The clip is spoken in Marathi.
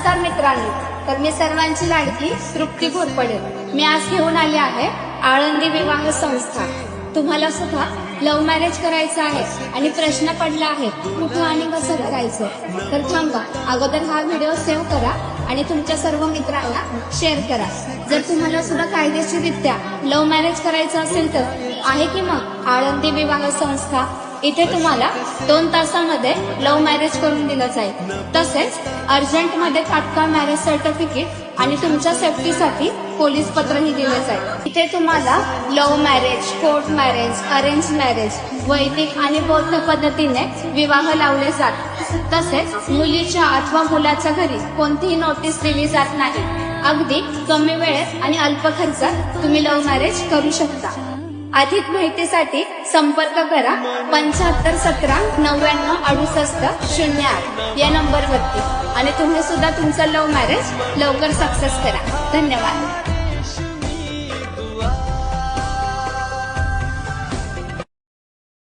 नमस्कार मित्रांनो, तर मी सर्वांची लाडकी तृप्ती घोरपडे. मी आज घेऊन आले आहे आळंदी विवाह संस्था. तुम्हाला सुद्धा लव्ह मॅरेज करायचं आहे आणि प्रश्न पडला आहे कुठं आणि कसं करायचं, तर थांबा, अगोदर हा व्हिडिओ सेव्ह करा आणि तुमच्या सर्व मित्रांना शेअर करा. जर तुम्हाला सुद्धा कायदेशीररित्या लव्ह मॅरेज करायचं असेल तर आहे की मग आळंदी विवाह संस्था. इथे तुम्हाला 2 तासामध्ये लव्ह मॅरेज करून दिलं जाईल. तसेच अर्जंटमध्ये तात्काळ मॅरेज सर्टिफिकेट आणि तुमच्या सेफ्टीसाठी पोलीस पत्रही दिले जाईल. इथे तुम्हाला love marriage, court marriage, arrange marriage, वैदिक आणि बौद्ध पद्धतीने विवाह लावले जातात. तसेच मुलीच्या अथवा मुलाच्या घरी कोणतीही नोटीस दिली जात नाही. अगदी कमी वेळेत आणि अल्प खर्चात तुम्ही लव्ह मॅरेज करू शकता. अधिक माहितीसाठी संपर्क करा 7517996808 या नंबरवरती आणि तुम्ही सुद्धा तुमचं लव्ह मॅरेज लवकर सक्सेस करा. धन्यवाद.